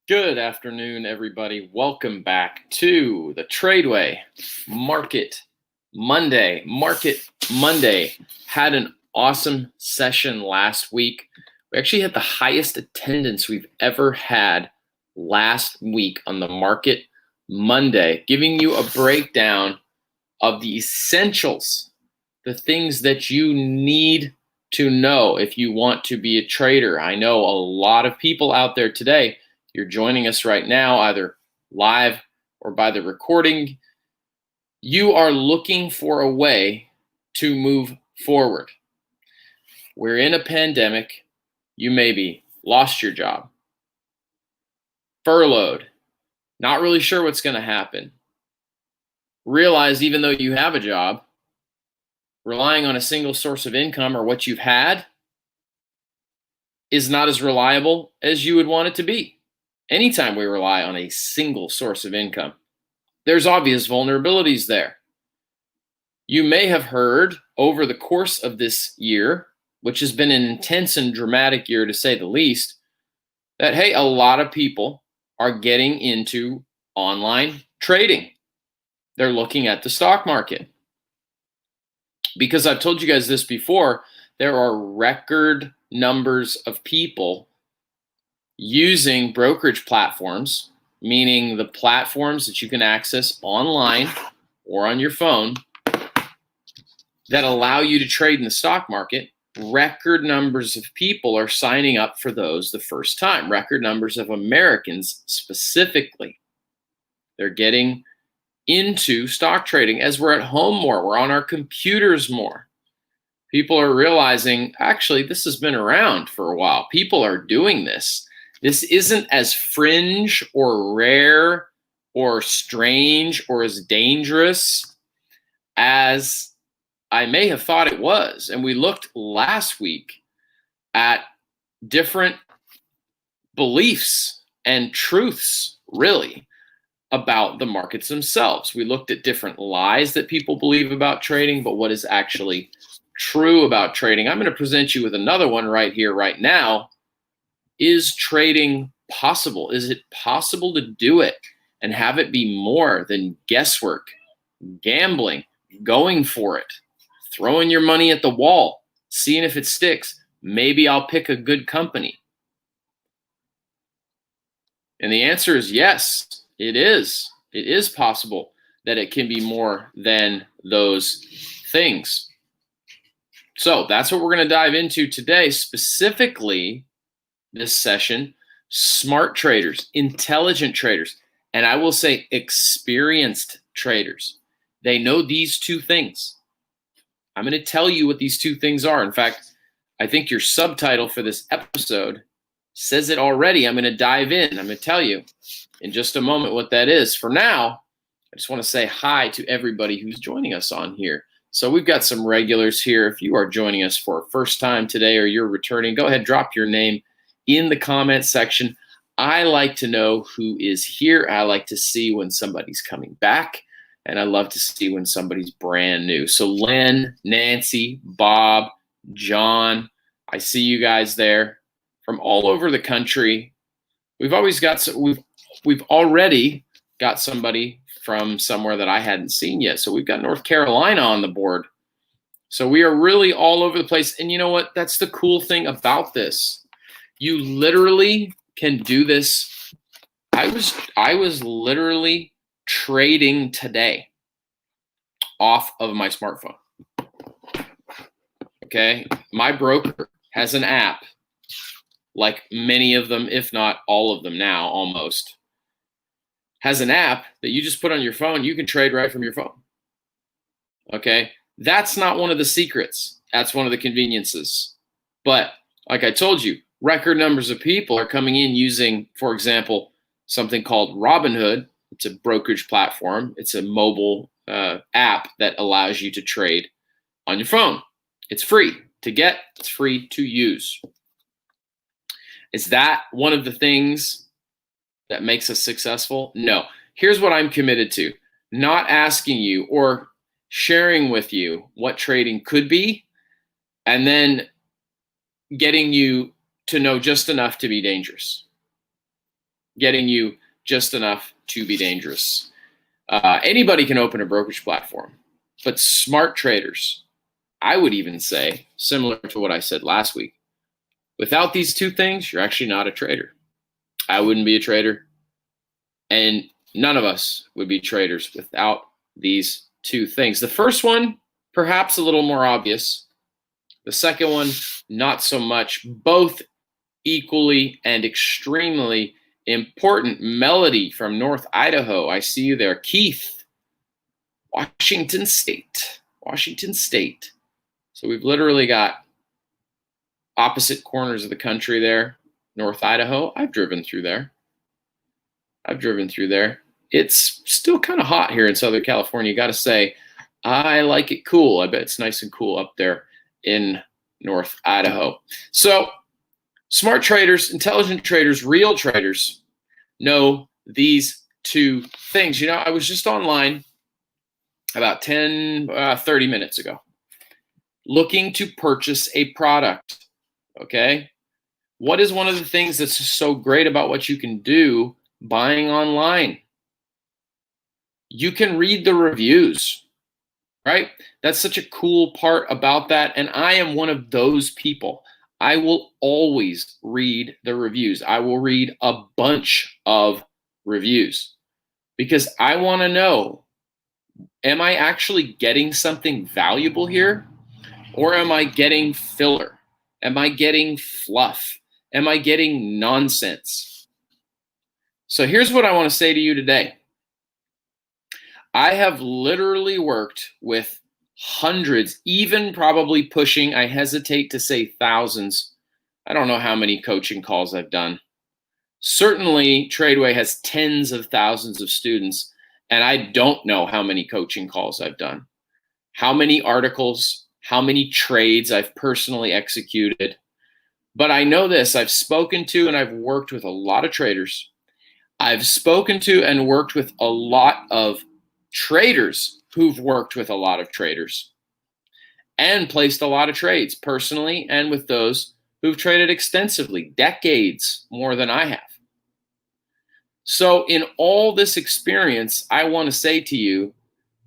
Good afternoon, everybody. Welcome back to the TRADEway Market Monday. Market Monday had an awesome session last week. We actually had the highest attendance we've ever had last week on the Market Monday, giving you a breakdown of the essentials, the things that you need to know if you want to be a trader. I know a lot of people out there today. You're joining us right now, either live or by the recording. You are looking for a way to move forward. We're in a pandemic. You maybe lost your job, furloughed, not really sure what's going to happen. Realize even though you have a job, relying on a single source of income or what you've had is not as reliable as you would want it to be. Anytime we rely on a single source of income, there's obvious vulnerabilities there. You may have heard over the course of this year, which has been an intense and dramatic year to say the least, that, hey, a lot of people are getting into online trading. They're looking at the stock market. Because I've told you guys this before, there are record numbers of people using brokerage platforms, meaning the platforms that you can access online or on your phone that allow you to trade in the stock market. Record numbers of people are signing up for those the first time. Record numbers of Americans specifically. They're getting into stock trading as we're at home more. We're on our computers more. People are realizing, actually, this has been around for a while. People are doing this. This isn't as fringe or rare or strange or as dangerous as I may have thought it was. And we looked last week at different beliefs and truths, really, about the markets themselves. We looked at different lies that people believe about trading, but what is actually true about trading. I'm going to present you with another one right here, right now. Is trading possible? Is it possible to do it and have it be more than guesswork, gambling, going for it, throwing your money at the wall, seeing if it sticks? Maybe I'll pick a good company. And the answer is yes, it is. It is possible that it can be more than those things. So that's what we're going to dive into today, specifically this session: smart traders, intelligent traders, and I will say experienced traders. They know these two things. I'm going to tell you what these two things are. In fact, I think your subtitle for this episode says it already. I'm going to dive in. I'm going to tell you in just a moment what that is. For now, I just want to say hi to everybody who's joining us on here. So we've got some regulars here. If you are joining us for a first time today or you're returning, go ahead, drop your name in the comment section. I like to know who is here. I like to see when somebody's coming back, and I love to see when somebody's brand new. So Len, Nancy, Bob, John, I see you guys there from all over the country. We've already got somebody from somewhere that I hadn't seen yet. So we've got North Carolina on the board. So we are really all over the place. And you know what? That's the cool thing about this. You literally can do this. I was literally trading today off of my smartphone. Okay, my broker has an app, like many of them, if not all of them now, almost, has an app that you just put on your phone. You can trade right from your phone. Okay, that's not one of the secrets. That's one of the conveniences. But like I told you, record numbers of people are coming in using, for example, something called Robinhood. It's a brokerage platform. It's a mobile app that allows you to trade on your phone. It's free to get. It's free to use. Is that one of the things that makes us successful? No. Here's what I'm committed to. Not asking you or sharing with you what trading could be, and then getting you to know just enough to be dangerous. getting you just enough to be dangerous. Anybody can open a brokerage platform, but smart traders, I would even say, similar to what I said last week, without these two things, you're actually not a trader. I wouldn't be a trader, and none of us would be traders without these two things. The first one, perhaps a little more obvious. The second one, not so much. Both equally and extremely important. Melody from North Idaho, I see you there. Keith, Washington State. So we've literally got opposite corners of the country there. North Idaho, I've driven through there. It's still kind of hot here in Southern California. Got to say, I like it cool. I bet it's nice and cool up there in North Idaho. So smart traders, intelligent traders, real traders know these two things. You know, I was just online about 30 minutes ago looking to purchase a product, okay? What is one of the things that's so great about what you can do buying online? You can read the reviews, right? That's such a cool part about that. And I am one of those people. I will always read the reviews. I will read a bunch of reviews because I want to know, am I actually getting something valuable here? Or am I getting filler? Am I getting fluff? Am I getting nonsense? So here's what I want to say to you today. I have literally worked with hundreds, even probably pushing, I hesitate to say thousands. I don't know how many coaching calls I've done. Certainly, TRADEway has tens of thousands of students, and I don't know how many coaching calls I've done, how many articles, how many trades I've personally executed. But I know this, I've spoken to and I've worked with a lot of traders. I've spoken to and worked with a lot of traders who've worked with a lot of traders and placed a lot of trades personally and with those who've traded extensively, decades more than I have. So in all this experience, I want to say to you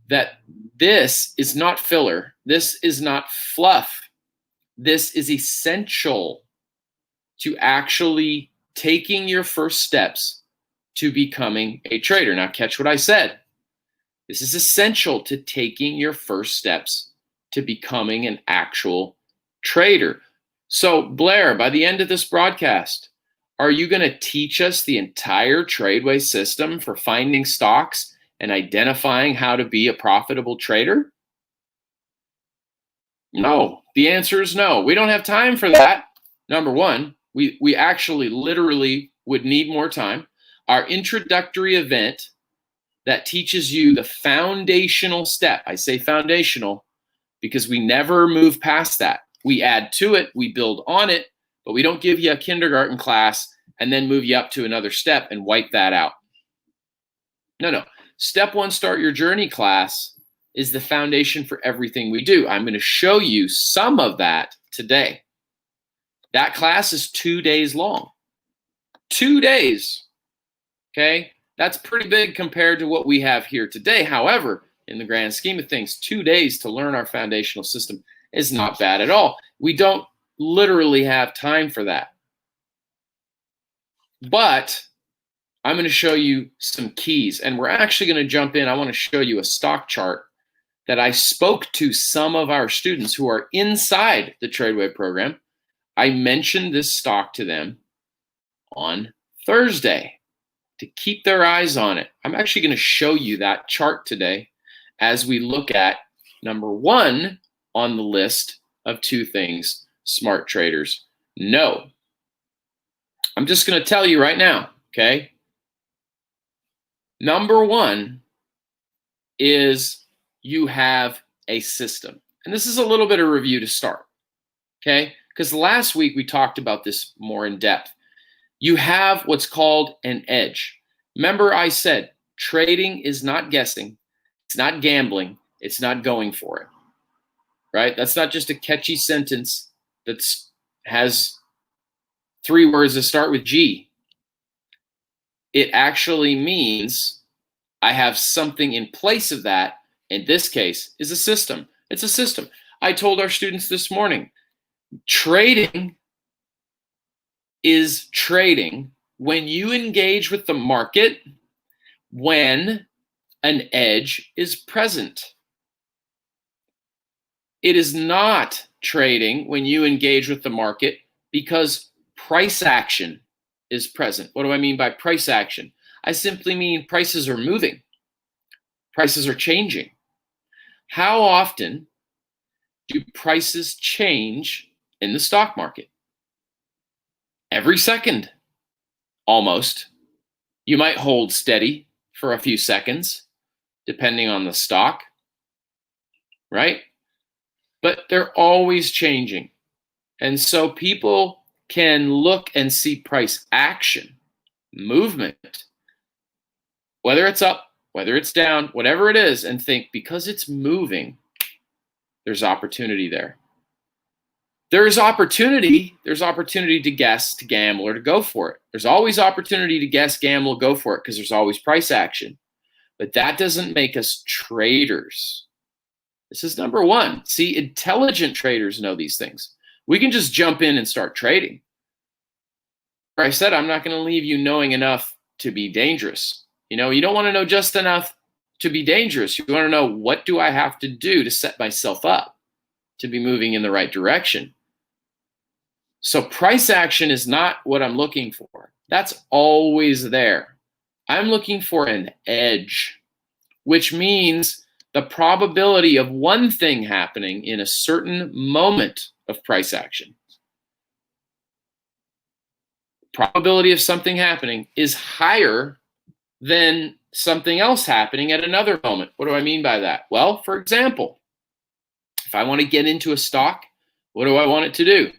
that this is not filler. This is not fluff. This is essential to actually taking your first steps to becoming a trader. Now, catch what I said. This is essential to taking your first steps to becoming an actual trader. So, Blair, by the end of this broadcast, are you going to teach us the entire TRADEway system for finding stocks and identifying how to be a profitable trader? No. The answer is no. We don't have time for that. Number one, we actually literally would need more time. Our introductory event that teaches you the foundational step. I say foundational because we never move past that. We add to it, we build on it, but we don't give you a kindergarten class and then move you up to another step and wipe that out. No. Step one, start your journey class is the foundation for everything we do. I'm going to show you some of that today. That class is 2 days long. 2 days. Okay? That's pretty big compared to what we have here today. However, in the grand scheme of things, 2 days to learn our foundational system is not bad at all. We don't literally have time for that. But I'm going to show you some keys, and we're actually going to jump in. I want to show you a stock chart that I spoke to some of our students who are inside the TRADEway program. I mentioned this stock to them on Thursday to keep their eyes on it. I'm actually going to show you that chart today as we look at number one on the list of 2 things smart traders know. I'm just going to tell you right now, okay? Number one is you have a system. And this is a little bit of review to start, okay? Because last week we talked about this more in depth. You have what's called an edge. Remember I said trading is not guessing, it's not gambling, it's not going for it, right? That's not just a catchy sentence that has 3 words that start with G. It actually means I have something in place of that. In this case, is a system. It's a system. I told our students this morning, trading is trading when you engage with the market when an edge is present. It is not trading when you engage with the market because price action is present. What do I mean by price action? I simply mean prices are moving. Prices are changing. How often do prices change in the stock market? Every second, almost. You might hold steady for a few seconds, depending on the stock, right? But they're always changing. And so people can look and see price action, movement, whether it's up, whether it's down, whatever it is, and think because it's moving, there's opportunity there. There's opportunity to guess, to gamble, or to go for it. There's always opportunity to guess, gamble, go for it because there's always price action. But that doesn't make us traders. This is number one. See, intelligent traders know these things. We can just jump in and start trading. I said, I'm not going to leave you knowing enough to be dangerous. You don't want to know just enough to be dangerous. You want to know, what do I have to do to set myself up to be moving in the right direction? So price action is not what I'm looking for. That's always there. I'm looking for an edge, which means the probability of one thing happening in a certain moment of price action. Probability of something happening is higher than something else happening at another moment. What do I mean by that? Well, for example, if I want to get into a stock, what do I want it to do?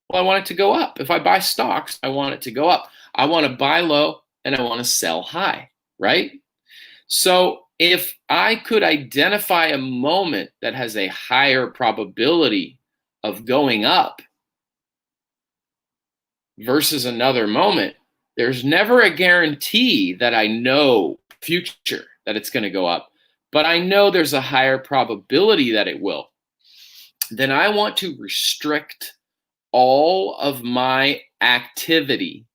Well, I want it to go up. If I buy stocks, I want it to go up. I want to buy low and I want to sell high, right? So if I could identify a moment that has a higher probability of going up versus another moment, there's never a guarantee that I know future that it's going to go up, but I know there's a higher probability that it will. Then I want to restrict all of my activity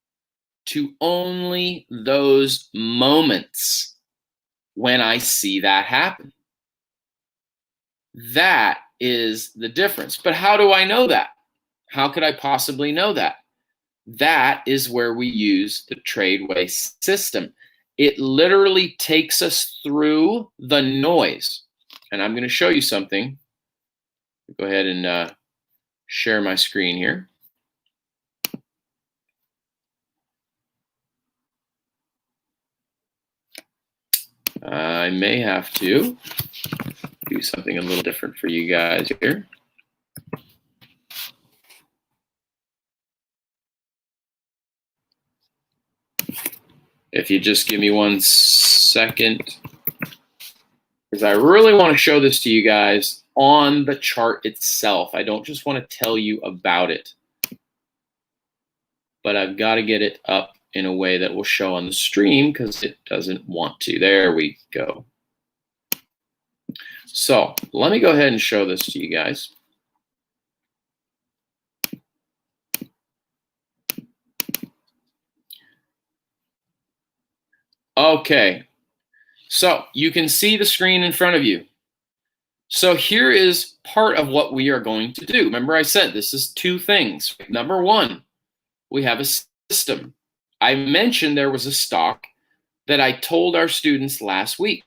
to only those moments when I see that happen. That is the difference. But how do I know that? How could I possibly know that? That is where we use the TRADEway system. It literally takes us through the noise. And I'm going to show you something. Go ahead and share my screen here. I may have to do something a little different for you guys here. If you just give me 1 second, because I really want to show this to you guys on the chart itself. I don't just want to tell you about it, but I've got to get it up in a way that will show on the stream because it doesn't want to. There we go. So let me go ahead and show this to you guys. Okay, so you can see the screen in front of you. So here is part of what we are going to do. Remember I said this is two things. Number one, we have a system. I mentioned there was a stock that I told our students last week.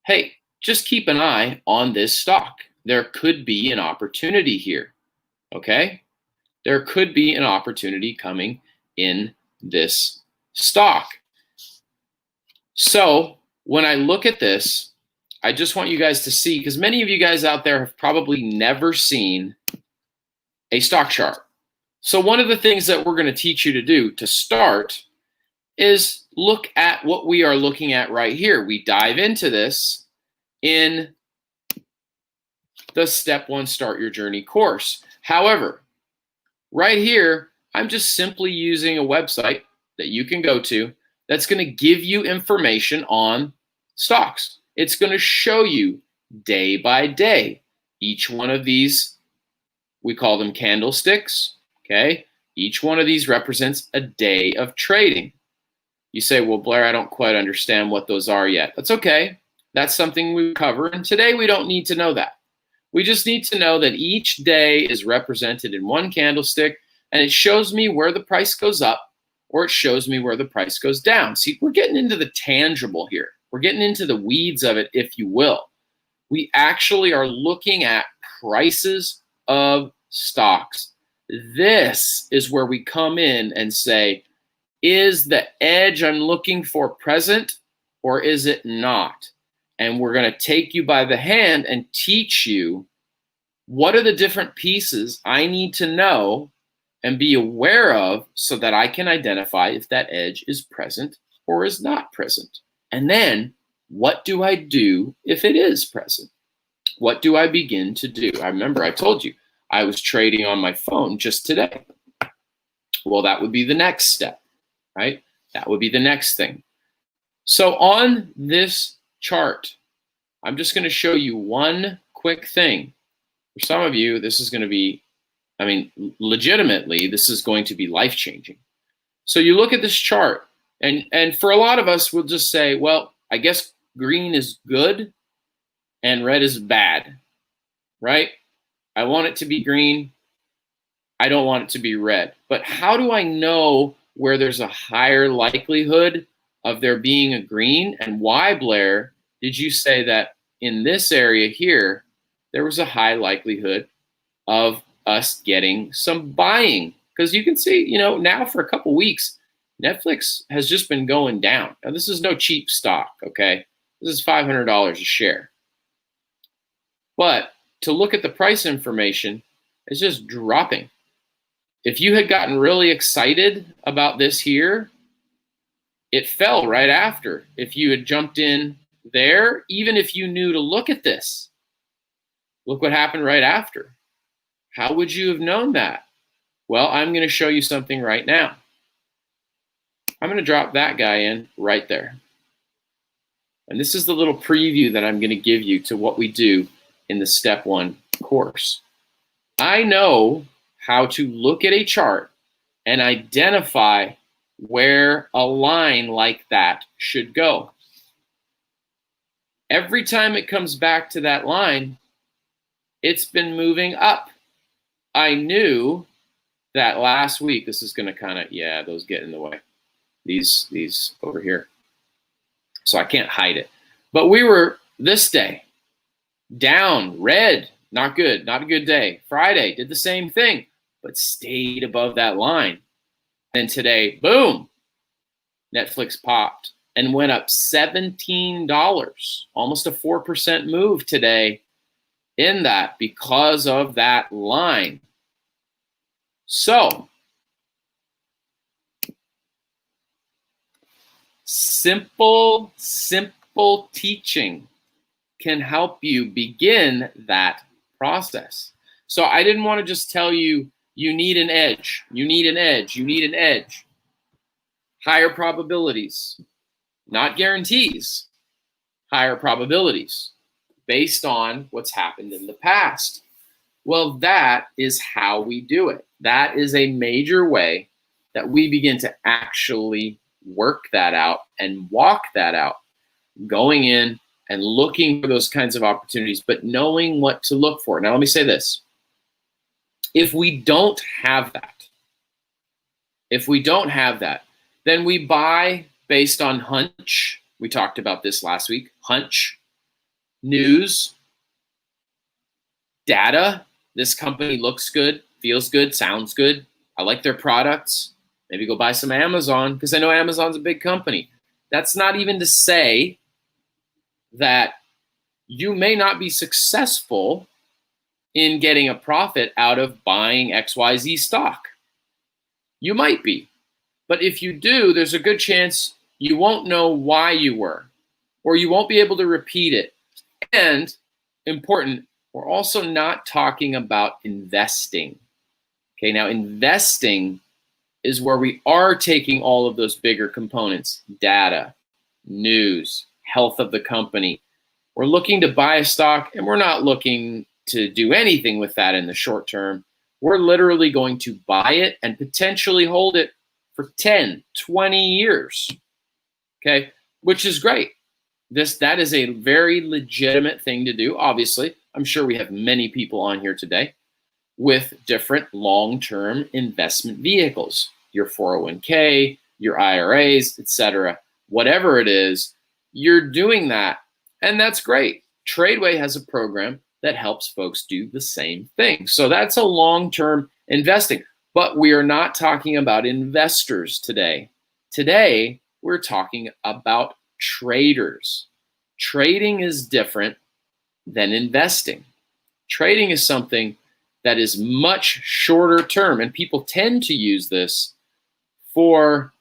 Hey, just keep an eye on this stock. There could be an opportunity here, okay? There could be an opportunity coming in this stock. So when I look at this, I just want you guys to see, because many of you guys out there have probably never seen a stock chart. So one of the things that we're going to teach you to do to start is look at what we are looking at right here. We dive into this in the Step 1 Start Your Journey course. However, right here, I'm just simply using a website that you can go to that's going to give you information on stocks. It's going to show you day by day. Each one of these, we call them candlesticks, okay? Each one of these represents a day of trading. You say, well, Blair, I don't quite understand what those are yet. That's okay. That's something we cover. And today we don't need to know that. We just need to know that each day is represented in one candlestick, and it shows me where the price goes up or it shows me where the price goes down. See, we're getting into the tangible here. We're getting into the weeds of it, if you will. We actually are looking at prices of stocks. This is where we come in and say, is the edge I'm looking for present or is it not? And we're going to take you by the hand and teach you what are the different pieces I need to know and be aware of so that I can identify if that edge is present or is not present. And then what do I do if it is present? What do I begin to do? I remember I told you I was trading on my phone just today. Well, that would be the next step. Right? That would be the next thing. So on this chart, I'm just going to show you one quick thing. For some of you, this is going to be, legitimately, this is going to be life-changing. So you look at this chart, and for a lot of us, we'll just say, well, I guess green is good and red is bad, right? I want it to be green. I don't want it to be red. But how do I know where there's a higher likelihood of there being a green? And why, Blair, did you say that in this area here, there was a high likelihood of us getting some buying? Because you can see, now for a couple weeks, Netflix has just been going down. Now, this is no cheap stock, okay? This is $500 a share. But to look at the price information, it's just dropping. If you had gotten really excited about this here, it fell right after. If you had jumped in there, even if you knew to look at this, look what happened right after. How would you have known that? Well, I'm going to show you something right now. I'm going to drop that guy in right there. And this is the little preview that I'm going to give you to what we do in the Step 1 course. I know how to look at a chart and identify where a line like that should go. Every time it comes back to that line, it's been moving up. I knew that last week, this is going to those get in the way. These over here. So I can't hide it. But we were this day down, red, not good, not a good day. Friday did the same thing, but stayed above that line. And today, boom, Netflix popped and went up $17, almost a 4% move today in that because of that line. So, simple teaching can help you begin that process. So I didn't want to just tell you, you need an edge, you need an edge, you need an edge. Higher probabilities, not guarantees, higher probabilities based on what's happened in the past. Well, that is how we do it. That is a major way that we begin to actually work that out and walk that out, going in and looking for those kinds of opportunities, but knowing what to look for. Now, let me say this. If we don't have that, then we buy based on hunch. We talked about this last week. Hunch, news, data. This company looks good, feels good, sounds good. I like their products. Maybe go buy some Amazon because I know Amazon's a big company. That's not even to say that you may not be successful in getting a profit out of buying XYZ stock. You might be. But if you do, there's a good chance you won't know why you were, or you won't be able to repeat it. And important, we're also not talking about investing. Okay, now investing is where we are taking all of those bigger components, data, news, health of the company. We're looking to buy a stock, and we're not looking to do anything with that in the short term. We're literally going to buy it and potentially hold it for 10, 20 years, okay, which is great. That is a very legitimate thing to do. Obviously, I'm sure we have many people on here today with different long-term investment vehicles, your 401k, your IRAs, etc. Whatever it is, you're doing that, and that's great. TRADEway has a program that helps folks do the same thing. So that's a long-term investing, but we are not talking about investors today. Today, we're talking about traders. Trading is different than investing. Trading is something that is much shorter term, and people tend to use this for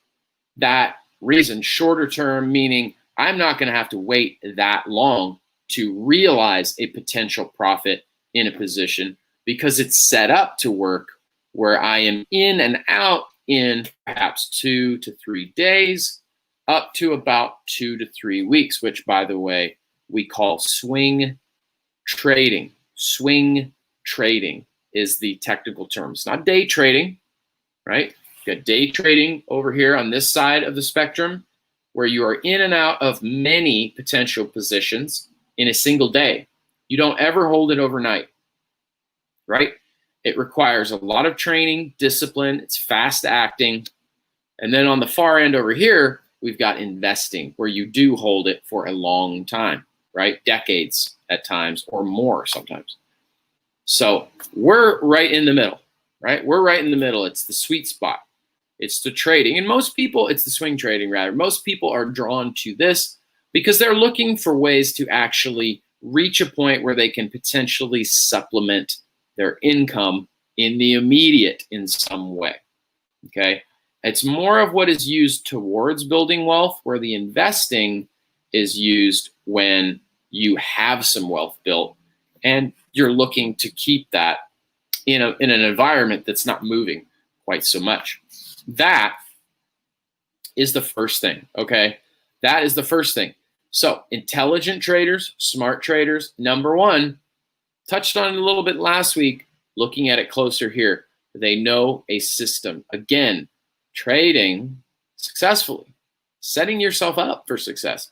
that reason. Shorter term meaning I'm not going to have to wait that long to realize a potential profit in a position because it's set up to work where I am in and out in perhaps 2 to 3 days, up to about 2 to 3 weeks, which, by the way, we call swing trading. Swing trading is the technical term. It's not day trading, right? You got day trading over here on this side of the spectrum, where you are in and out of many potential positions in a single day. You don't ever hold it overnight, right? It requires a lot of training, discipline. It's fast acting. And then on the far end over here, we've got investing, where you do hold it for a long time, right? Decades at times, or more sometimes. So we're right in the middle, right? We're right in the middle. It's the sweet spot. It's the trading. And most people, it's the swing trading rather. Most people are drawn to this because they're looking for ways to actually reach a point where they can potentially supplement their income in the immediate in some way, okay? It's more of what is used towards building wealth, where the investing is used when you have some wealth built and you're looking to keep that in an environment that's not moving quite so much. That is the first thing, okay? That is the first thing. So intelligent traders, smart traders, number one, touched on it a little bit last week, looking at it closer here. They know a system. Again, trading successfully, setting yourself up for success,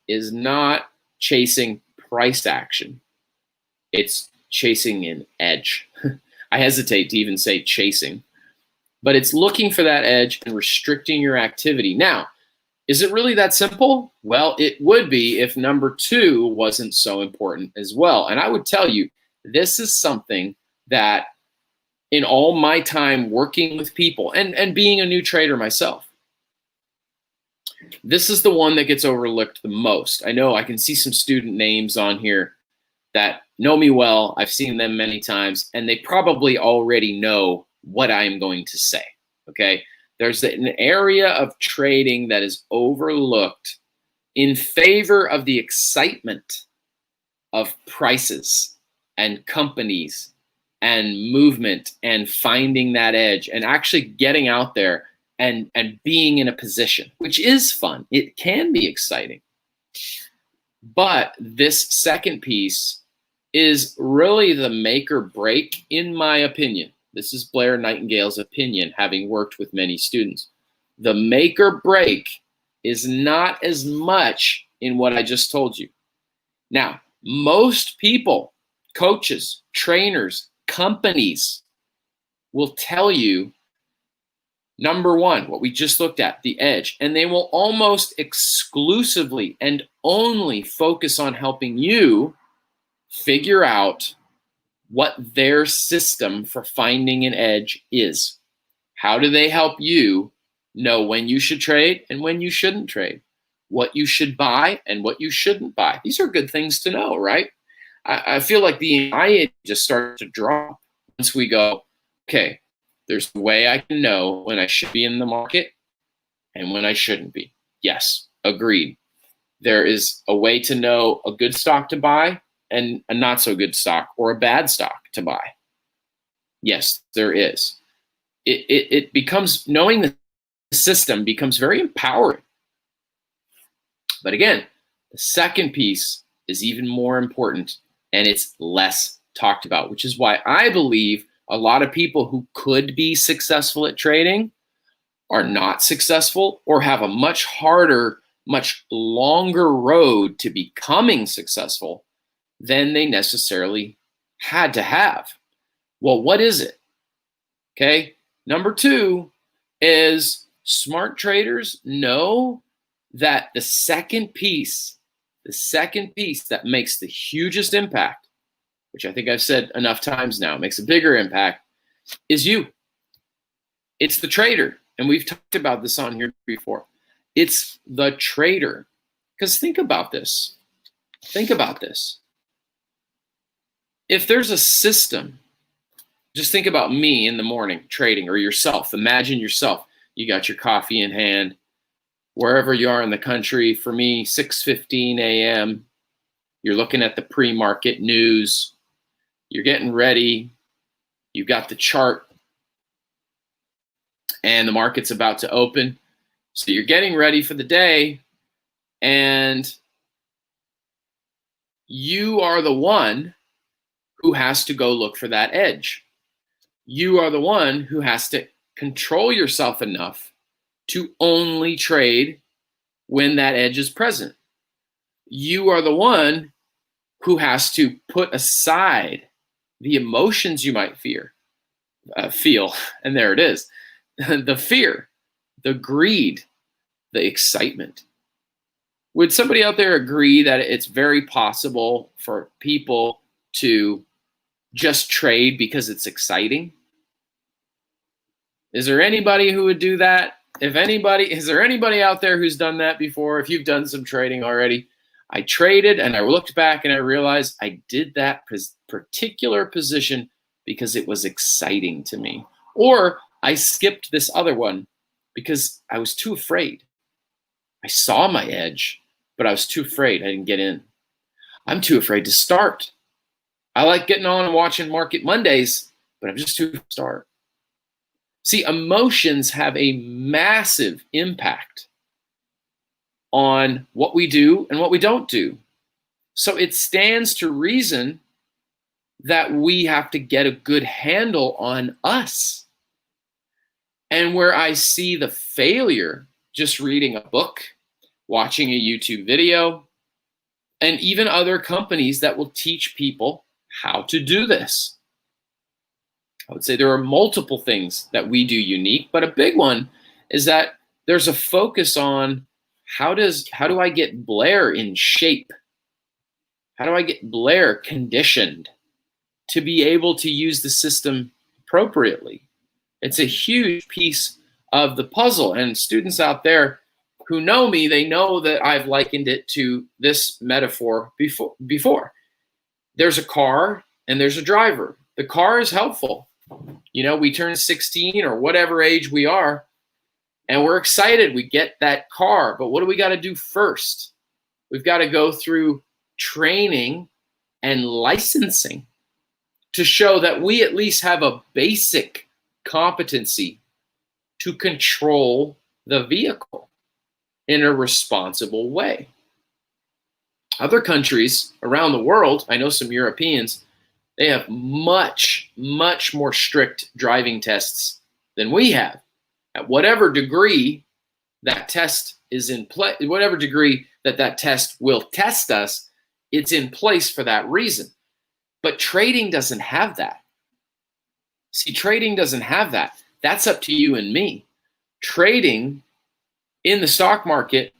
is not chasing price action. It's chasing an edge. I hesitate to even say chasing, but it's looking for that edge and restricting your activity. Now, is it really that simple? Well, it would be if number two wasn't so important as well. And I would tell you, this is something that in all my time working with people and being a new trader myself, this is the one that gets overlooked the most. I know I can see some student names on here that know me well. I've seen them many times, and they probably already know what I'm going to say, okay? There's an area of trading that is overlooked in favor of the excitement of prices and companies and movement and finding that edge and actually getting out there and being in a position, which is fun. It can be exciting. But this second piece is really the make or break, in my opinion. This is Blair Nightingale's opinion, having worked with many students. The make or break is not as much in what I just told you. Now, most people, coaches, trainers, companies will tell you, number one, what we just looked at, the edge, and they will almost exclusively and only focus on helping you figure out what their system for finding an edge is. How do they help you know when you should trade and when you shouldn't trade? What you should buy and what you shouldn't buy? These are good things to know, right? I feel like the anxiety just starts to drop once we go, okay, there's a way I can know when I should be in the market and when I shouldn't be. Yes, agreed. There is a way to know a good stock to buy and a not so good stock or a bad stock to buy. Yes, there is. it becomes, knowing the system becomes very empowering. But again, the second piece is even more important, and it's less talked about, which is why I believe a lot of people who could be successful at trading are not successful, or have a much harder, much longer road to becoming successful than they necessarily had to have. Well, what is it? Okay. Number two is smart traders know that the second piece that makes the hugest impact, which I think I've said enough times now, makes a bigger impact, is you. It's the trader. And we've talked about this on here before. It's the trader. Because think about this. If there's a system, just think about me in the morning trading, or yourself. Imagine yourself. You got your coffee in hand, wherever you are in the country. For me, 6:15 a.m. You're looking at the pre-market news. You're getting ready. You've got the chart, and the market's about to open. So you're getting ready for the day, and you are the one who has to go look for that edge. You are the one who has to control yourself enough to only trade when that edge is present. You are the one who has to put aside the emotions you might feel, and there it is, the fear, the greed, the excitement. Would somebody out there agree that it's very possible for people to just trade because it's exciting? Is there anybody who would do that? Is there anybody out there who's done that before? If you've done some trading already, I traded and I looked back and I realized I did that particular position because it was exciting to me. Or I skipped this other one because I was too afraid. I saw my edge, but I was too afraid. I didn't get in. I'm too afraid to start. I like getting on and watching Market Mondays, but I'm just too afraid to start. See, emotions have a massive impact on what we do and what we don't do. So it stands to reason that we have to get a good handle on us. And where I see the failure, just reading a book, watching a YouTube video, and even other companies that will teach people how to do this. I would say there are multiple things that we do unique, but a big one is that there's a focus on how do I get Blair in shape? How do I get Blair conditioned to be able to use the system appropriately? It's a huge piece of the puzzle. And students out there who know me, they know that I've likened it to this metaphor before. There's a car and there's a driver. The car is helpful. You know, we turn 16 or whatever age we are, and we're excited. We get that car, but what do we got to do first? We've got to go through training and licensing to show that we at least have a basic competency to control the vehicle in a responsible way. Other countries around the world, I know some Europeans, they have much, much more strict driving tests than we have. At whatever degree that test is in place, whatever degree that test will test us, it's in place for that reason. But trading doesn't have that. See, trading doesn't have that. That's up to you and me. Trading in the stock market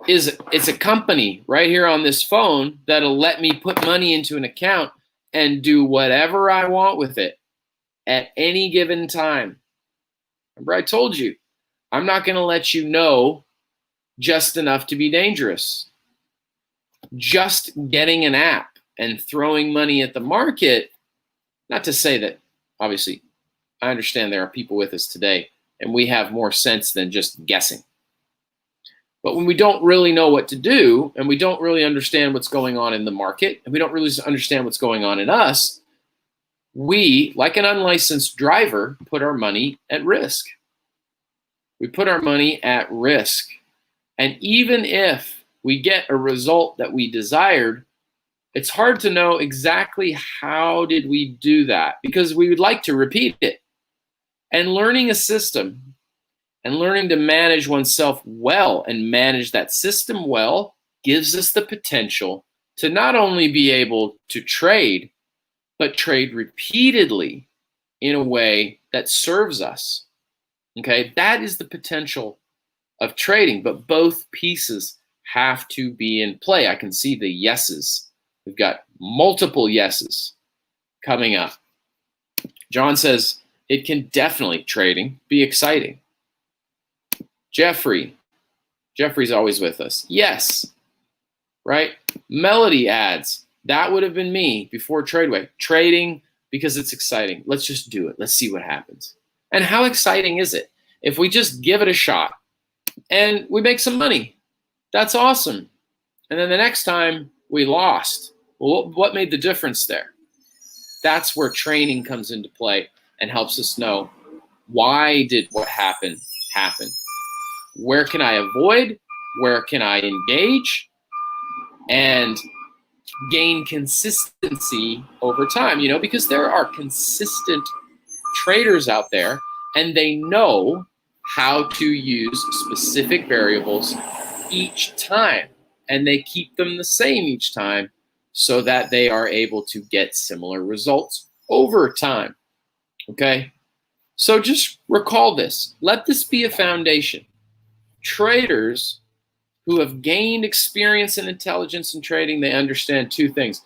it's a company right here on this phone that'll let me put money into an account and do whatever I want with it at any given time. Remember, I told you, I'm not going to let you know just enough to be dangerous. Just getting an app and throwing money at the market, not to say that, obviously, I understand there are people with us today and we have more sense than just guessing. But when we don't really know what to do and we don't really understand what's going on in the market and we don't really understand what's going on in us, we, like an unlicensed driver, put our money at risk. We put our money at risk. And even if we get a result that we desired, it's hard to know exactly how did we do that, because we would like to repeat it. And learning a system and learning to manage oneself well and manage that system well gives us the potential to not only be able to trade, but trade repeatedly in a way that serves us. Okay, that is the potential of trading, but both pieces have to be in play. I can see the yeses. We've got multiple yeses coming up. John says, it can definitely, trading, be exciting. Jeffrey's always with us. Yes, right? Melody adds, that would have been me before TRADEway. Trading because it's exciting. Let's just do it. Let's see what happens. And how exciting is it if we just give it a shot and we make some money? That's awesome. And then the next time we lost. Well, what made the difference there? That's where training comes into play and helps us know, why did what happened happen? Where can I avoid? Where can I engage? And gain consistency over time, because there are consistent traders out there, and they know how to use specific variables each time, and they keep them the same each time so that they are able to get similar results over time. Okay? So just recall this. Let this be a foundation. Traders who have gained experience and intelligence in trading, they understand two things.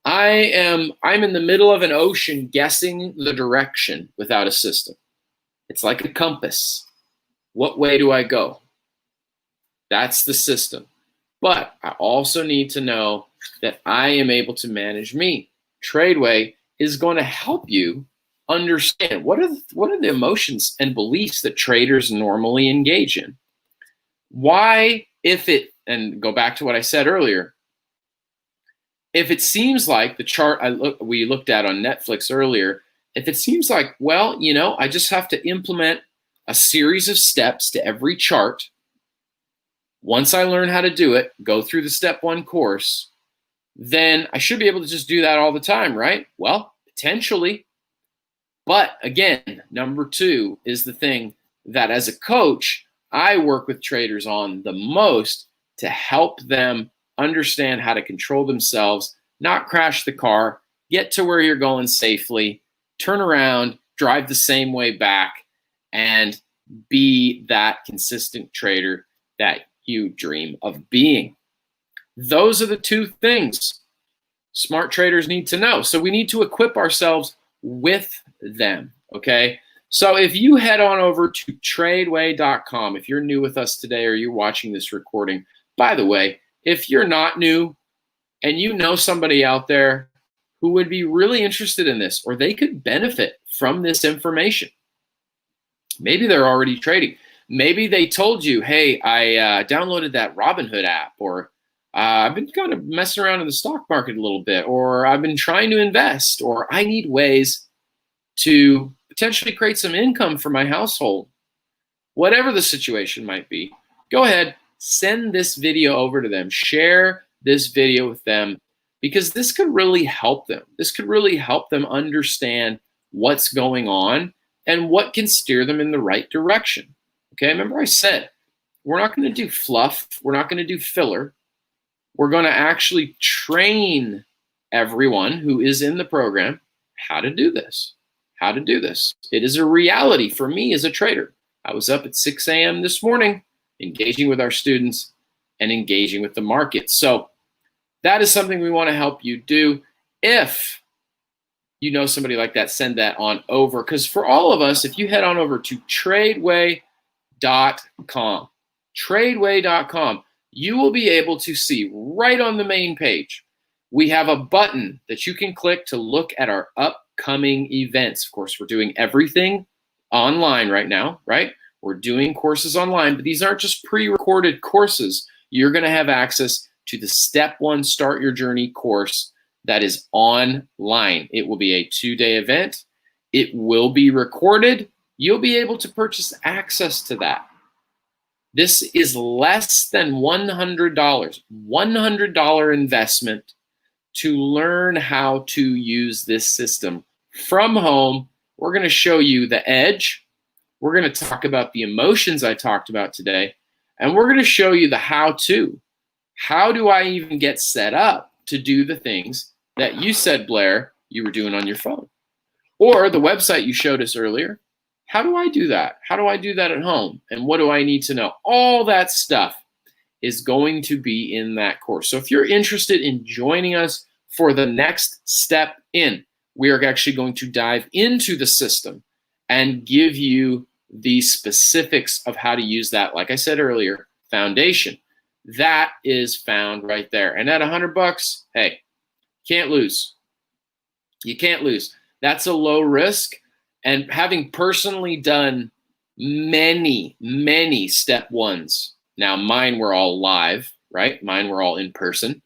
I'm in the middle of an ocean guessing the direction without a system. It's like a compass. What way do I go? That's the system. But I also need to know that I am able to manage me. TRADEway is going to help you understand what are the emotions and beliefs that traders normally engage in. Why, and go back to what I said earlier, if it seems like the chart we looked at on Netflix earlier, if it seems like, well, I just have to implement a series of steps to every chart. Once I learn how to do it, go through the step 1 course, then I should be able to just do that all the time, right? Well, potentially. But again, number 2 is the thing that as a coach, I work with traders on the most to help them understand how to control themselves, not crash the car, get to where you're going safely, turn around, drive the same way back, and be that consistent trader that you dream of being. Those are the 2 things smart traders need to know. So we need to equip ourselves with them, okay? So if you head on over to TRADEway.com, if you're new with us today or you're watching this recording, by the way, if you're not new and you know somebody out there who would be really interested in this, or they could benefit from this information, maybe they're already trading. Maybe they told you, hey, I downloaded that Robinhood app, or I've been kind of messing around in the stock market a little bit, or I've been trying to invest, or I need ways to potentially create some income for my household. Whatever the situation might be, go ahead, send this video over to them. Share this video with them, because this could really help them. This could really help them understand what's going on and what can steer them in the right direction. Okay, remember I said, we're not going to do fluff. We're not going to do filler. We're going to actually train everyone who is in the program how to do this. How to do this. It is a reality for me as a trader. I was up at 6 a.m. this morning, engaging with our students and engaging with the market. So that is something we want to help you do. If you know somebody like that, send that on over. Because for all of us, if you head on over to TRADEway.com, TRADEway.com, you will be able to see right on the main page, we have a button that you can click to look at our upcoming events. Of course, we're doing everything online right now, right? We're doing courses online, but these aren't just pre-recorded courses. You're going to have access to the Step 1 Start Your Journey course that is online. It will be a 2-day event. It will be recorded. You'll be able to purchase access to that. This is less than $100, $100 investment to learn how to use this system from home. We're going to show you the edge. We're going to talk about the emotions I talked about today, and we're going to show you the how-to. How do I even get set up to do the things that you said, Blair, you were doing on your phone? Or the website you showed us earlier. How do I do that? How do I do that at home? And what do I need to know? All that stuff is going to be in that course. So if you're interested in joining us for the next step in, we are actually going to dive into the system and give you the specifics of how to use that. Like I said earlier, foundation. That is found right there. And at $100, hey, can't lose. You can't lose. That's a low risk. And having personally done many, many step ones, now mine were all live, right? Mine were all in person.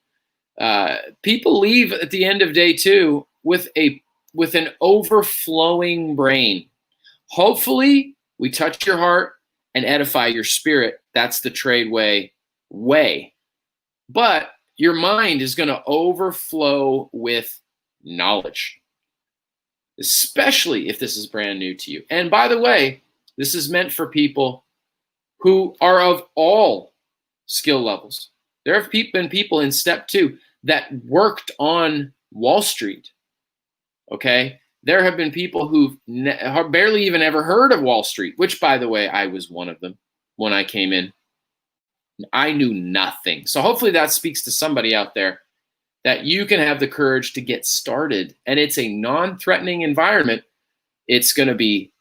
People leave at the end of day 2 with an overflowing brain. Hopefully, we touch your heart and edify your spirit. That's the TRADEway way. But your mind is going to overflow with knowledge, especially if this is brand new to you. And by the way, this is meant for people who are of all skill levels. There have been people in step 2 that worked on Wall Street, okay? There have been people who've barely even ever heard of Wall Street, which, by the way, I was one of them when I came in. I knew nothing. So hopefully that speaks to somebody out there that you can have the courage to get started. And it's a non-threatening environment. It's going to be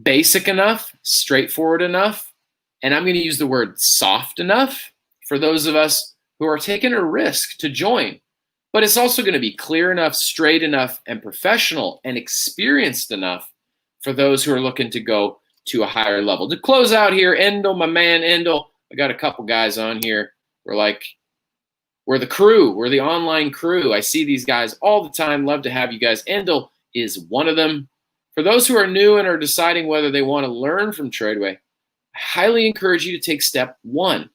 basic enough, straightforward enough, and I'm going to use the word soft enough for those of us who are taking a risk to join. But it's also going to be clear enough, straight enough, and professional and experienced enough for those who are looking to go to a higher level. To close out here, Endel, my man, Endel, I got a couple guys on here. We're the crew. We're the online crew. I see these guys all the time. Love to have you guys. Endel is one of them. For those who are new and are deciding whether they want to learn from TRADEway, I highly encourage you to take step 1.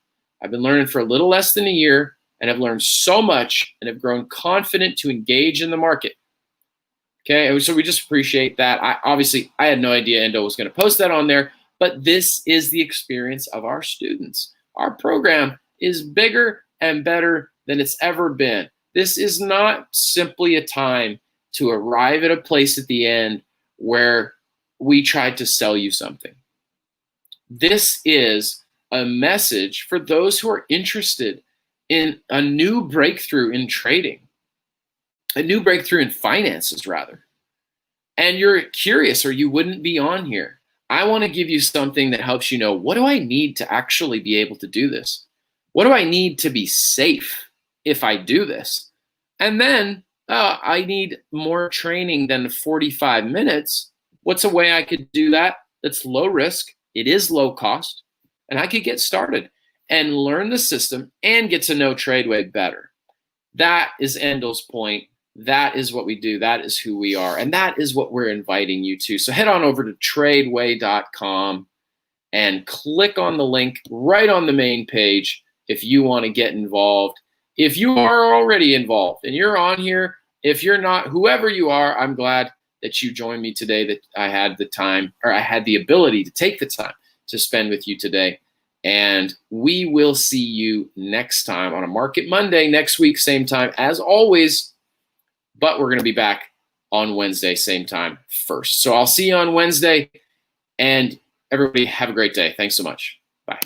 I've been learning for a little less than a year and have learned so much and have grown confident to engage in the market. Okay, so we just appreciate that. I had no idea Endel was going to post that on there, but this is the experience of our students. Our program is bigger and better than it's ever been. This is not simply a time to arrive at a place at the end where we tried to sell you something. This is a message for those who are interested in a new breakthrough in trading, a new breakthrough in finances, rather. And you're curious or you wouldn't be on here. I want to give you something that helps you know, what do I need to actually be able to do this? What do I need to be safe if I do this? And then I need more training than 45 minutes. What's a way I could do that that's low risk? It is low cost. And I could get started and learn the system and get to know TRADEway better. That is Endel's point. That is what we do. That is who we are. And that is what we're inviting you to. So head on over to TRADEway.com and click on the link right on the main page if you want to get involved. If you are already involved and you're on here, if you're not, whoever you are, I'm glad that you joined me today, that I had the time, or I had the ability to take the time to spend with you today. And we will see you next time on a Market Monday next week, same time as always. But we're going to be back on Wednesday, same time first. So I'll see you on Wednesday. And everybody have a great day. Thanks so much. Bye.